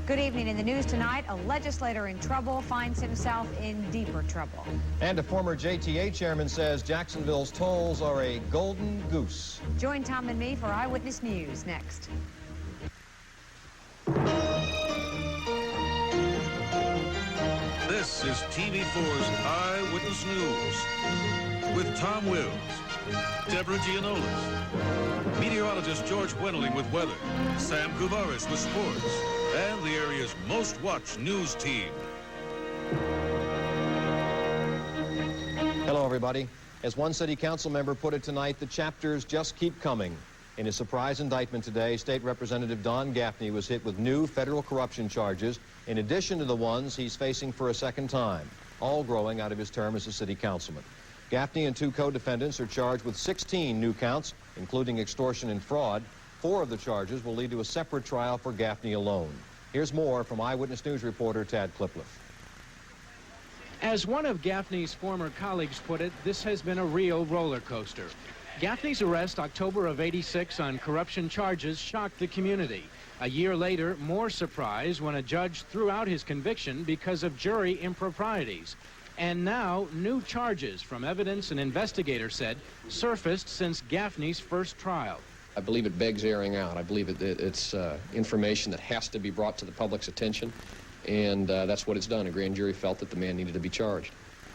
Good evening. In the news tonight, a legislator in trouble finds himself in deeper trouble. And a former JTA chairman says Jacksonville's tolls are a golden goose. Join Tom and me for Eyewitness News next. This is TV4's Eyewitness News with Tom Wills, Deborah Gianolis, meteorologist George Wendling with weather, Sam Kuvaris with sports, and the area's most watched news team. Hello, everybody. As one city council member put it tonight, the chapters just keep coming. In his surprise indictment today, State Representative Don Gaffney was hit with new federal corruption charges, in addition to the ones he's facing for a second time, all growing out of his term as a city councilman. Gaffney and two co-defendants are charged with 16 new counts, including extortion and fraud. 4 of the charges will lead to a separate trial for Gaffney alone. Here's more from Eyewitness News reporter Tad Clipliff. As one of Gaffney's former colleagues put it, this has been a real roller coaster. Gaffney's arrest October of '86 on corruption charges shocked the community. A year later, more surprise when a judge threw out his conviction because of jury improprieties. And now, new charges from evidence an investigator said surfaced since Gaffney's first trial. I believe it begs airing out. I believe it's information that has to be brought to the public's attention, and that's what it's done. A grand jury felt that the man needed to be charged.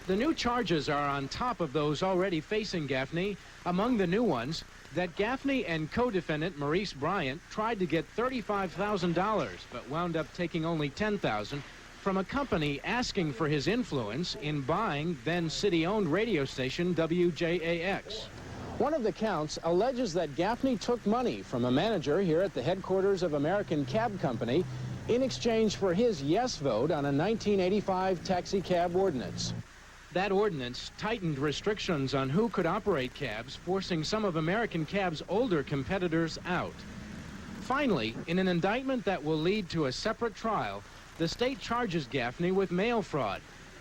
The new charges are on top of those already facing Gaffney. Among the new ones, that Gaffney and co-defendant Maurice Bryant tried to get $35,000, but wound up taking only $10,000 from a company asking for his influence in buying then city-owned radio station WJXT. One of the counts alleges that Gaffney took money from a manager here at the headquarters of American Cab Company in exchange for his yes vote on a 1985 taxi cab ordinance. That ordinance tightened restrictions on who could operate cabs, forcing some of American Cab's older competitors out. Finally, in an indictment that will lead to a separate trial, the state charges Gaffney with mail fraud.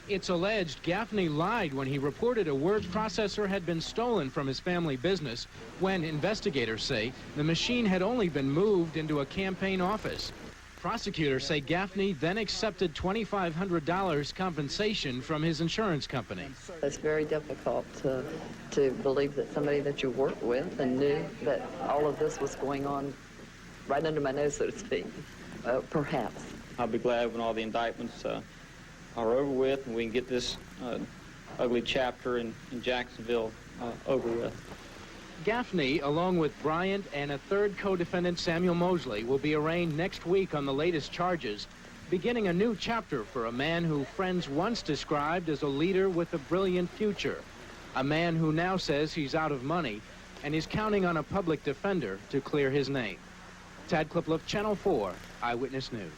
It's alleged Gaffney lied when he reported a word processor had been stolen from his family business when investigators say the machine had only been moved into a campaign office. Prosecutors say Gaffney then accepted $2,500 compensation from his insurance company. It's very difficult to believe that somebody that you worked with and knew that all of this was going on right under my nose, so to speak, perhaps. I'll be glad when all the indictments are over with and we can get this ugly chapter in Jacksonville over with. Gaffney, along with Bryant and a third co-defendant, Samuel Mosley, will be arraigned next week on the latest charges, beginning a new chapter for a man who friends once described as a leader with a brilliant future. A man who now says he's out of money and is counting on a public defender to clear his name. Tad Clipliff, Channel 4, Eyewitness News.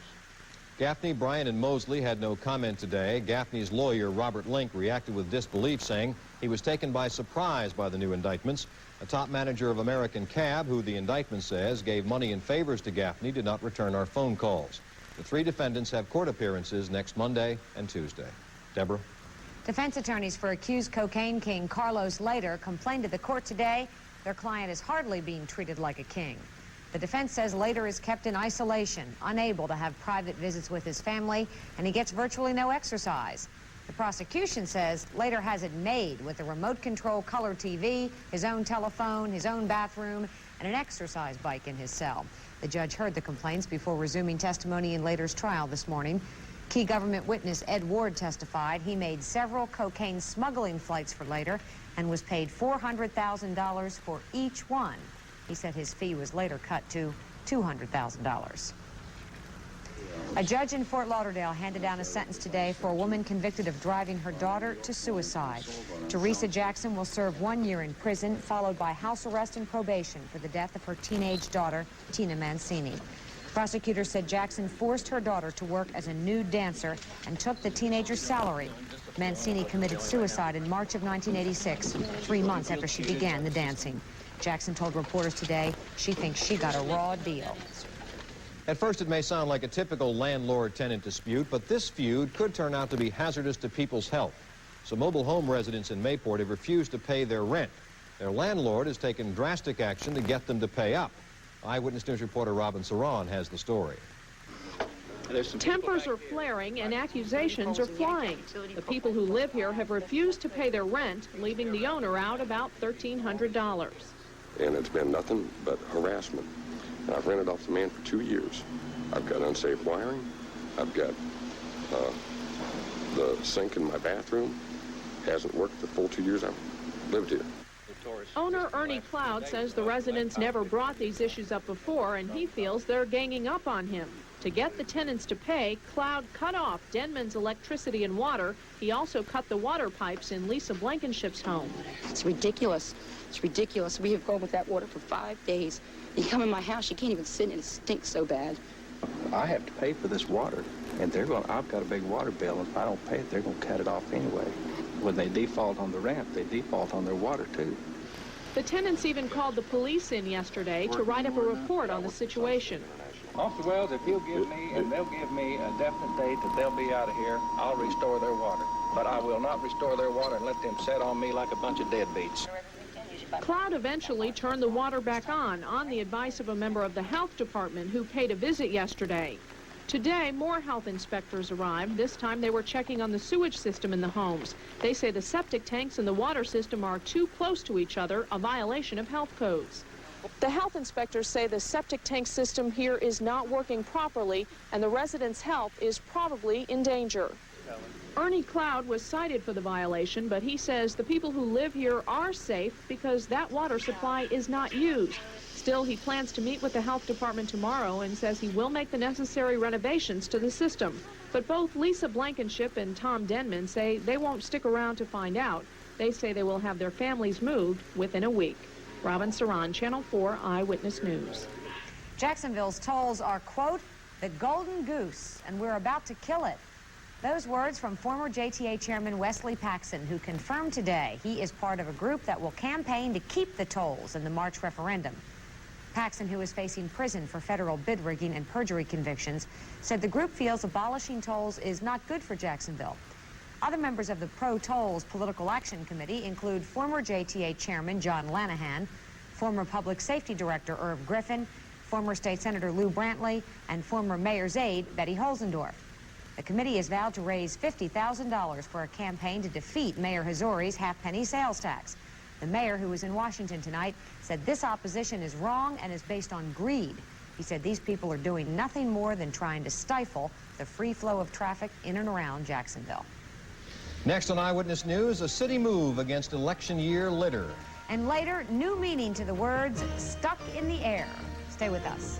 Gaffney, Bryant, and Mosley had no comment today. Gaffney's lawyer, Robert Link, reacted with disbelief, saying he was taken by surprise by the new indictments. A top manager of American Cab, who the indictment says gave money and favors to Gaffney, did not return our phone calls. The 3 defendants have court appearances next Monday and Tuesday. Deborah? Defense attorneys for accused cocaine king Carlos Letter complained to the court today their client is hardly being treated like a king. The defense says Letter is kept in isolation, unable to have private visits with his family, and he gets virtually no exercise. The prosecution says Letter has it made with a remote control color TV, his own telephone, his own bathroom, and an exercise bike in his cell. The judge heard the complaints before resuming testimony in Letter's trial this morning. Key government witness Ed Ward testified he made several cocaine smuggling flights for Letter and was paid $400,000 for each one. He said his fee was later cut to $200,000. A judge in Fort Lauderdale handed down a sentence today for a woman convicted of driving her daughter to suicide. Teresa Jackson will serve 1 year in prison, followed by house arrest and probation for the death of her teenage daughter, Tina Mancini. Prosecutors said Jackson forced her daughter to work as a nude dancer and took the teenager's salary. Mancini committed suicide in March of 1986, 3 months after she began the dancing. Jackson told reporters today she thinks she got a raw deal. At first, it may sound like a typical landlord-tenant dispute, but this feud could turn out to be hazardous to people's health. Some mobile home residents in Mayport have refused to pay their rent. Their landlord has taken drastic action to get them to pay up. Eyewitness News reporter Robin Saran has the story. Tempers are flaring and accusations are flying. The people who live here have refused to pay their rent, leaving the owner out about $1,300. And it's been nothing but harassment. And I've rented off the man for 2 years. I've got unsafe wiring. I've got the sink in my bathroom. Hasn't worked the full 2 years I've lived here. Owner Ernie Cloud says the residents never brought these issues up before, and he feels they're ganging up on him. To get the tenants to pay, Cloud cut off Denman's electricity and water. He also cut the water pipes in Lisa Blankenship's home. It's ridiculous. It's ridiculous. We have gone with that water for 5 days. You come in my house, you can't even sit in it. It stinks so bad. I have to pay for this water, and I've got a big water bill, and if I don't pay it, they're going to cut it off anyway. When they default on the rent, they default on their water, too. The tenants even called the police in yesterday to write up a report on the situation. Officer Wells, if you'll give me, and they'll give me a definite date that they'll be out of here, I'll restore their water. But I will not restore their water and let them set on me like a bunch of deadbeats. Cloud eventually turned the water back on the advice of a member of the health department who paid a visit yesterday. Today, more health inspectors arrived. This time they were checking on the sewage system in the homes. They say the septic tanks and the water system are too close to each other, a violation of health codes. The health inspectors say the septic tank system here is not working properly, and the residents' health is probably in danger. Ernie Cloud was cited for the violation, but he says the people who live here are safe because that water supply is not used. Still, he plans to meet with the health department tomorrow and says he will make the necessary renovations to the system. But both Lisa Blankenship and Tom Denman say they won't stick around to find out. They say they will have their families moved within a week. Robin Saran, Channel 4 Eyewitness News. Jacksonville's tolls are, quote, the golden goose, and we're about to kill it. Those words from former JTA Chairman Wesley Paxson, who confirmed today he is part of a group that will campaign to keep the tolls in the March referendum. Paxson, who is facing prison for federal bid rigging and perjury convictions, said the group feels abolishing tolls is not good for Jacksonville. Other members of the Pro-Tolls Political Action Committee include former JTA Chairman John Lanahan, former Public Safety Director Irv Griffin, former State Senator Lou Brantley, and former Mayor's aide Betty Holzendorf. The committee has vowed to raise $50,000 for a campaign to defeat Mayor Hazori's half-penny sales tax. The mayor, who was in Washington tonight, said this opposition is wrong and is based on greed. He said these people are doing nothing more than trying to stifle the free flow of traffic in and around Jacksonville. Next on Eyewitness News, a city move against election year litter. And later, new meaning to the words stuck in the air. Stay with us.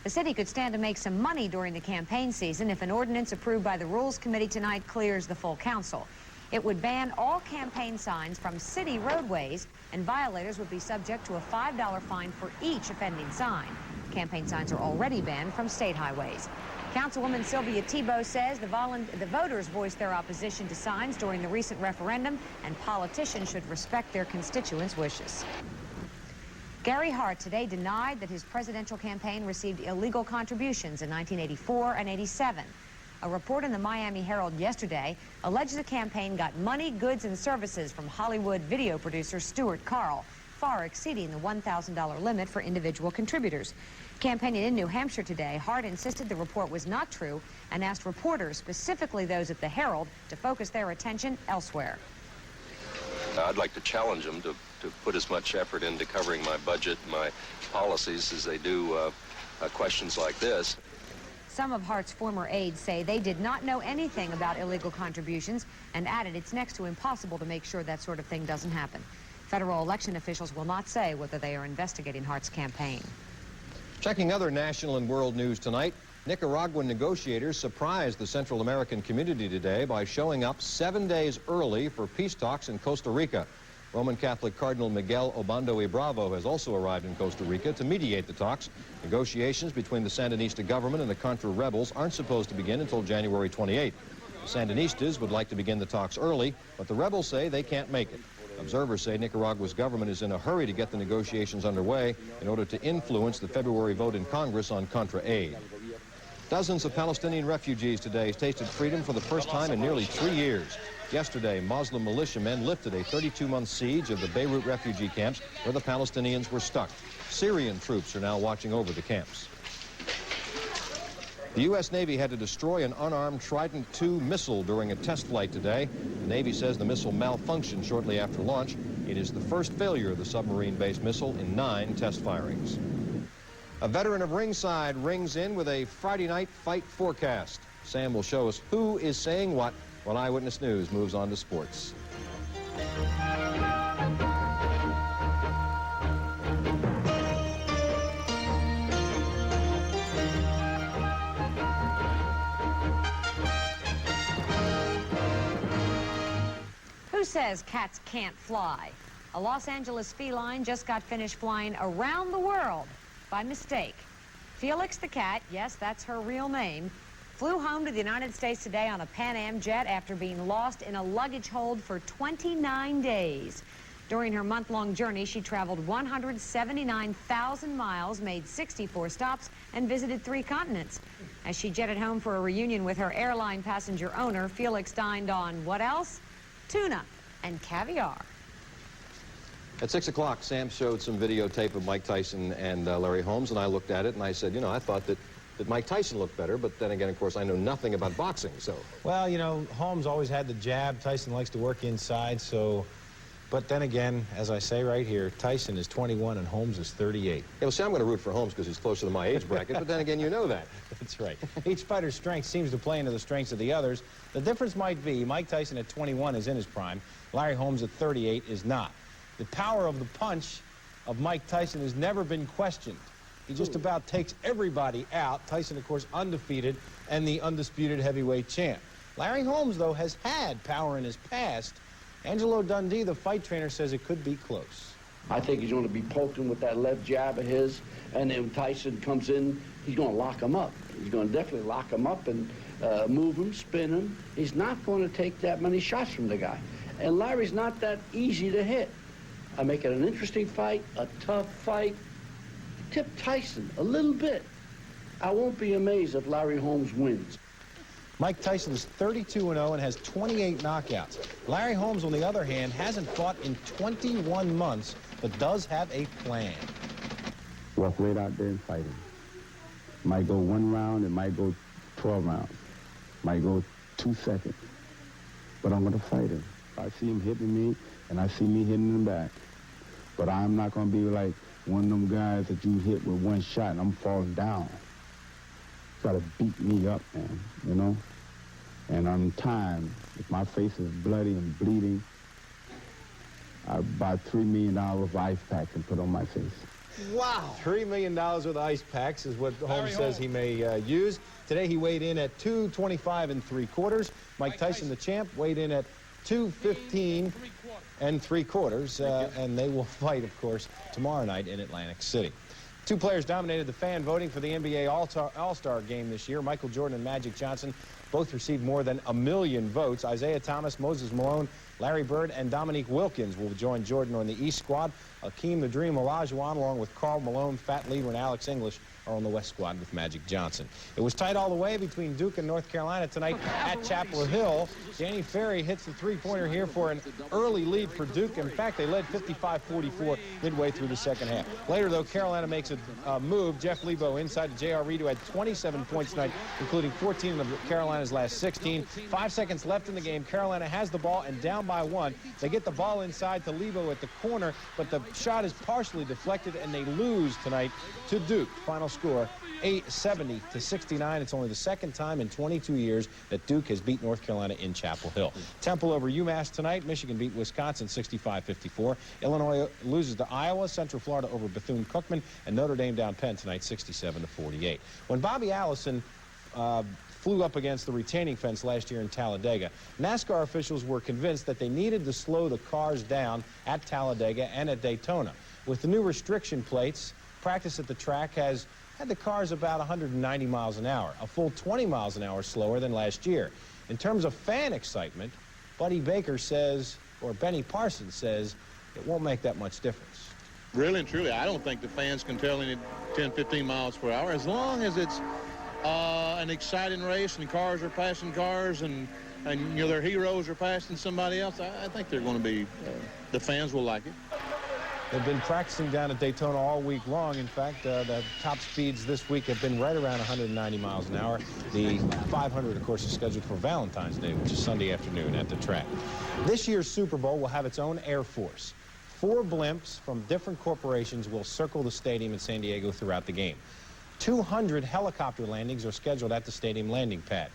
The city could stand to make some money during the campaign season if an ordinance approved by the Rules Committee tonight clears the full council. It would ban all campaign signs from city roadways, and violators would be subject to a $5 fine for each offending sign. Campaign signs are already banned from state highways. Councilwoman Sylvia Thibault says the voters voiced their opposition to signs during the recent referendum, and politicians should respect their constituents' wishes. Gary Hart today denied that his presidential campaign received illegal contributions in 1984 and 87. A report in the Miami Herald yesterday alleged the campaign got money, goods, and services from Hollywood video producer Stuart Carl, far exceeding the $1,000 limit for individual contributors. Campaigning in New Hampshire today, Hart insisted the report was not true and asked reporters, specifically those at the Herald, to focus their attention elsewhere. I'd like to challenge them to put as much effort into covering my budget, my policies, as they do questions like this. Some of Hart's former aides say they did not know anything about illegal contributions and added it's next to impossible to make sure that sort of thing doesn't happen. Federal election officials will not say whether they are investigating Hart's campaign. Checking other national and world news tonight, Nicaraguan negotiators surprised the Central American community today by showing up 7 days early for peace talks in Costa Rica. Roman Catholic Cardinal Miguel Obando y Bravo has also arrived in Costa Rica to mediate the talks. Negotiations between the Sandinista government and the Contra rebels aren't supposed to begin until January 28. The Sandinistas would like to begin the talks early, but the rebels say they can't make it. Observers say Nicaragua's government is in a hurry to get the negotiations underway in order to influence the February vote in Congress on Contra aid. Dozens of Palestinian refugees today tasted freedom for the first time in nearly 3 years. Yesterday, Muslim militiamen lifted a 32-month siege of the Beirut refugee camps where the Palestinians were stuck. Syrian troops are now watching over the camps. The U.S. Navy had to destroy an unarmed Trident II missile during a test flight today. The Navy says the missile malfunctioned shortly after launch. It is the first failure of the submarine-based missile in 9 test firings. A veteran of ringside rings in with a Friday night fight forecast. Sam will show us who is saying what when Eyewitness News moves on to sports. Who says cats can't fly? A Los Angeles feline just got finished flying around the world by mistake. Felix the cat, yes, that's her real name, flew home to the United States today on a Pan Am jet after being lost in a luggage hold for 29 days. During her month-long journey, she traveled 179,000 miles, made 64 stops, and visited 3 continents. As she jetted home for a reunion with her airline passenger owner, Felix dined on what else? Tuna and caviar. At 6 o'clock, Sam showed some videotape of Mike Tyson and Larry Holmes, and I looked at it and I said, you know, I thought that Mike Tyson looked better, but then again, of course, I know nothing about boxing, so. Well, you know, Holmes always had the jab. Tyson likes to work inside, so. But then again, as I say right here, Tyson is 21 and Holmes is 38. Yeah, well, see, I'm going to root for Holmes because he's closer to my age bracket, but then again, you know that. That's right. Each fighter's strength seems to play into the strengths of the others. The difference might be Mike Tyson at 21 is in his prime. Larry Holmes at 38 is not. The power of the punch of Mike Tyson has never been questioned. He just about takes everybody out. Tyson, of course, undefeated and the undisputed heavyweight champ. Larry Holmes, though, has had power in his past. Angelo Dundee, the fight trainer, says it could be close. I think he's going to be poking with that left jab of his, and then when Tyson comes in, he's going to lock him up. He's going to definitely lock him up and move him, spin him. He's not going to take that many shots from the guy. And Larry's not that easy to hit. I make it an interesting fight, a tough fight. Tip Tyson a little bit. I won't be amazed if Larry Holmes wins. Mike Tyson is 32-0 and has 28 knockouts. Larry Holmes, on the other hand, hasn't fought in 21 months, but does have a plan. Walk right out there and fight him. Might go 1 round, it might go 12 rounds. Might go 2 seconds. But I'm going to fight him. I see him hitting me, and I see me hitting him back. But I'm not going to be like one of them guys that you hit with 1 shot and I'm falling down. Got to beat me up, man, you know? And I'm timed. If my face is bloody and bleeding, I buy $3 million worth of ice packs and put on my face. Wow. $3 million worth of ice packs is what Holmes says he may use. Today he weighed in at 225 3/4. Mike Tyson, the champ, weighed in at 215 3/4. And they will fight, of course, tomorrow night in Atlantic City. 2 players dominated the fan voting for the NBA All-Star game this year. Michael Jordan and Magic Johnson both received more than 1 million votes. Isaiah Thomas, Moses Malone, Larry Bird, and Dominique Wilkins will join Jordan on the East squad. Akeem the Dream Olajuwon, along with Karl Malone, Fat Lever, and Alex English, are on the West squad with Magic Johnson. It was tight all the way between Duke and North Carolina tonight at Chapel Hill. Danny Ferry hits the 3-pointer here for an early lead for Duke. In fact, they led 55-44 midway through the second half. Later, though, Carolina makes a move. Jeff Lebo inside to J.R. Reed, who had 27 points tonight, including 14 of Carolina's last 16. 5 seconds left in the game. Carolina has the ball and down by 1. They get the ball inside to Lebo at the corner, but the shot is partially deflected, and they lose tonight to Duke. Final score, 70-69. It's only the second time in 22 years that Duke has beat North Carolina in Chapel Hill. Temple over UMass tonight. Michigan beat Wisconsin 65-54. Illinois loses to Iowa. Central Florida over Bethune-Cookman. And Notre Dame down Penn tonight 67-48. When Bobby Allison flew up against the retaining fence last year in Talladega, NASCAR officials were convinced that they needed to slow the cars down at Talladega and at Daytona. With the new restriction plates, practice at the track has had the cars about 190 miles an hour, a full 20 miles an hour slower than last year. In terms of fan excitement, Buddy Baker says, or Benny Parsons says, it won't make that much difference. Really and truly, I don't think the fans can tell any 10, 15 miles per hour. As long as it's an exciting race and cars are passing cars and you know, their heroes are passing somebody else, I think they're going to be, the fans will like it. They've been practicing down at Daytona all week long. In fact, the top speeds this week have been right around 190 miles an hour. The 500, of course, is scheduled for Valentine's Day, which is Sunday afternoon at the track. This year's Super Bowl will have its own Air Force. 4 blimps from different corporations will circle the stadium in San Diego throughout the game. 200 helicopter landings are scheduled at the stadium landing pad.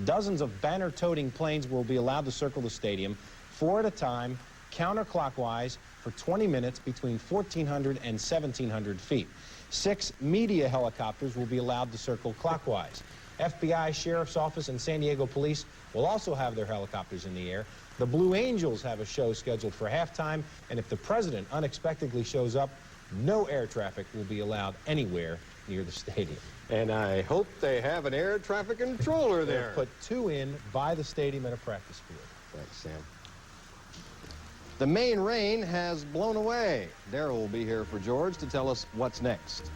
Dozens of banner-toting planes will be allowed to circle the stadium, 4 at a time, counterclockwise, for 20 minutes between 1,400 and 1,700 feet. 6 media helicopters will be allowed to circle clockwise. FBI, Sheriff's Office, and San Diego Police will also have their helicopters in the air. The Blue Angels have a show scheduled for halftime, and if the president unexpectedly shows up, no air traffic will be allowed anywhere near the stadium. And I hope they have an air traffic controller there. They'll put 2 in by the stadium at a practice field. Thanks, Sam. The Maine rain has blown away. Daryl will be here for George to tell us what's next.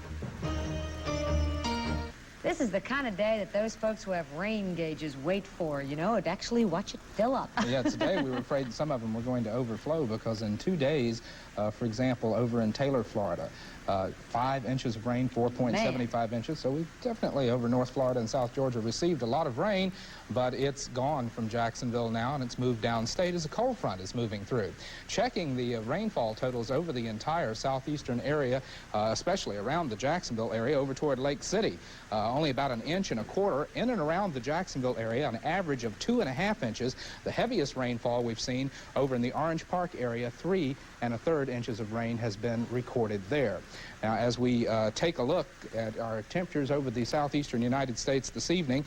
This is the kind of day that those folks who have rain gauges wait for. You know, to actually watch it fill up. Yeah, today we were afraid some of them were going to overflow because in 2 days, for example, over in Taylor, Florida, 5 inches of rain, 4.75 inches. So we've definitely, over North Florida and South Georgia, received a lot of rain, but it's gone from Jacksonville now, and it's moved downstate as a cold front is moving through. Checking the rainfall totals over the entire southeastern area, especially around the Jacksonville area, over toward Lake City, only about 1.25 inches in and around the Jacksonville area, an average of 2.5 inches. The heaviest rainfall we've seen over in the Orange Park area, 3 1/3 inches of rain has been recorded there. Now, as we take a look at our temperatures over the southeastern United States this evening,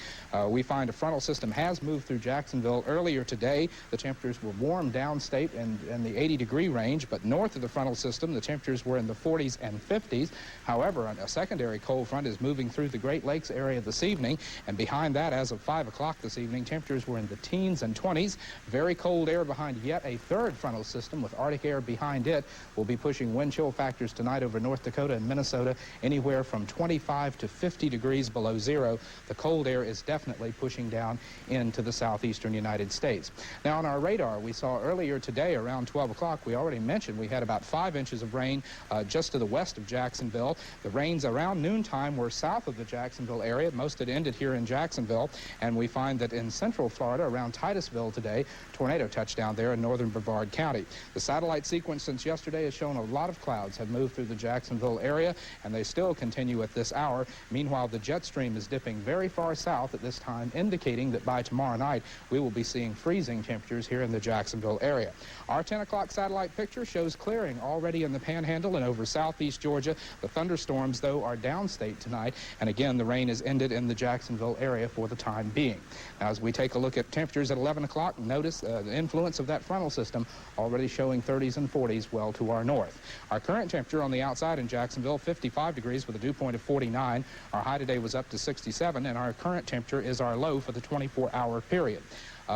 we find a frontal system has moved through Jacksonville earlier today. The temperatures were warm downstate in the 80-degree range, but north of the frontal system, the temperatures were in the 40s and 50s. However, a secondary cold front is moving through the Great Lakes area this evening, and behind that, as of 5 o'clock this evening, temperatures were in the teens and 20s. Very cold air behind yet a third frontal system with Arctic air behind it will be pushing wind chill factors tonight over North Dakota and Minnesota anywhere from 25 to 50 degrees below zero. The cold air is definitely pushing down into the southeastern United States. Now, on our radar, we saw earlier today around 12 o'clock, we already mentioned we had about 5 inches of rain just to the west of Jacksonville. The rains around noontime were south of the Jacksonville area. Most had ended here in Jacksonville, and we find that in central Florida around Titusville today, tornado touchdown there in northern Brevard County. The satellite sequence since yesterday has shown a lot of clouds have moved through the Jacksonville area, and they still continue at this hour. Meanwhile, the jet stream is dipping very far south at this time, indicating that by tomorrow night we will be seeing freezing temperatures here in the Jacksonville area. Our 10 o'clock satellite picture shows clearing already in the Panhandle and over southeast Georgia. The thunderstorms, though, are downstate tonight, and again, the rain is ended in the Jacksonville area for the time being. Now, as we take a look at temperatures at 11 o'clock, notice the influence of that frontal system already showing 30s and 40s well to our north. Our current temperature on the outside in Jacksonville, 55 degrees with a dew point of 49. Our high today was up to 67, and our current temperature is our low for the 24-hour period.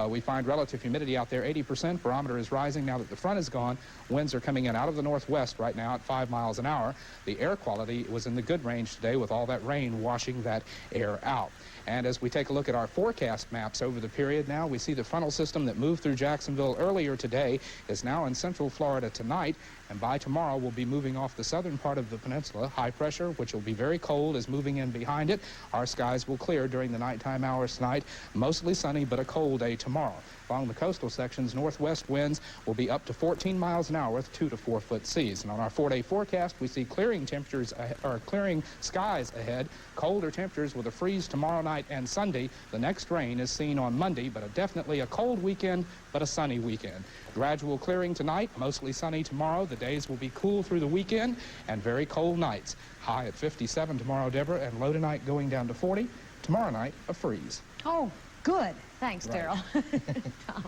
We find relative humidity out there 80%. Barometer is rising now that the front is gone. Winds are coming in out of the northwest right now at 5 miles an hour. The air quality was in the good range today with all that rain washing that air out. And as we take a look at our forecast maps over the period now, we see the frontal system that moved through Jacksonville earlier today is now in central Florida tonight, and by tomorrow will be moving off the southern part of the peninsula. High pressure, which will be very cold, is moving in behind it. Our skies will clear during the nighttime hours tonight. Mostly sunny, but a cold day tomorrow. Along the coastal sections, northwest winds will be up to 14 miles an hour with 2 to 4 foot seas. And on our 4-day forecast, we see clearing temperatures, or clearing skies ahead. Colder temperatures with a freeze tomorrow night and Sunday. The next rain is seen on Monday, but definitely a cold weekend, but a sunny weekend. Gradual clearing tonight, mostly sunny tomorrow. The days will be cool through the weekend and very cold nights. High at 57 tomorrow, Deborah, and low tonight going down to 40. Tomorrow night, a freeze. Oh, good. Thanks, Right. Daryl. Tom.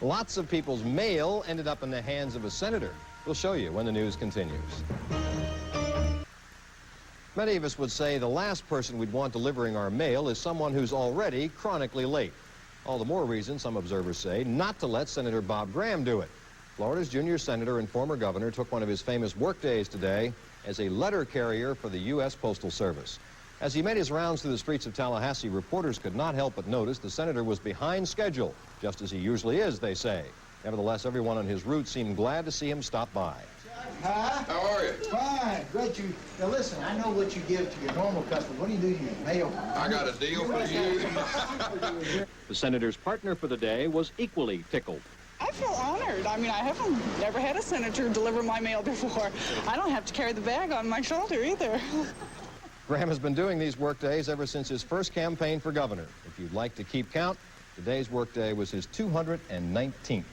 Lots of people's mail ended up in the hands of a senator. We'll show you when the news continues. Many of us would say the last person we'd want delivering our mail is someone who's already chronically late. All the more reason, some observers say, not to let Senator Bob Graham do it. Florida's junior senator and former governor took one of his famous work days today as a letter carrier for the U.S. Postal Service. As he made his rounds through the streets of Tallahassee, reporters could not help but notice the senator was behind schedule, just as he usually is, they say. Nevertheless, everyone on his route seemed glad to see him stop by. Huh? How are you? Fine. Great. Now listen, I know what you give to your normal customers. What do you do to your mail? I got a deal for you. The senator's partner for the day was equally tickled. I feel honored. I mean, I haven't never had a senator deliver my mail before. I don't have to carry the bag on my shoulder either. Graham has been doing these work days ever since his first campaign for governor. If you'd like to keep count, today's work day was his 219th.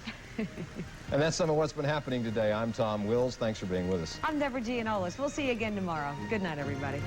And that's some of what's been happening today. I'm Tom Wills. Thanks for being with us. I'm Deborah Gianolis. We'll see you again tomorrow. Good night, everybody.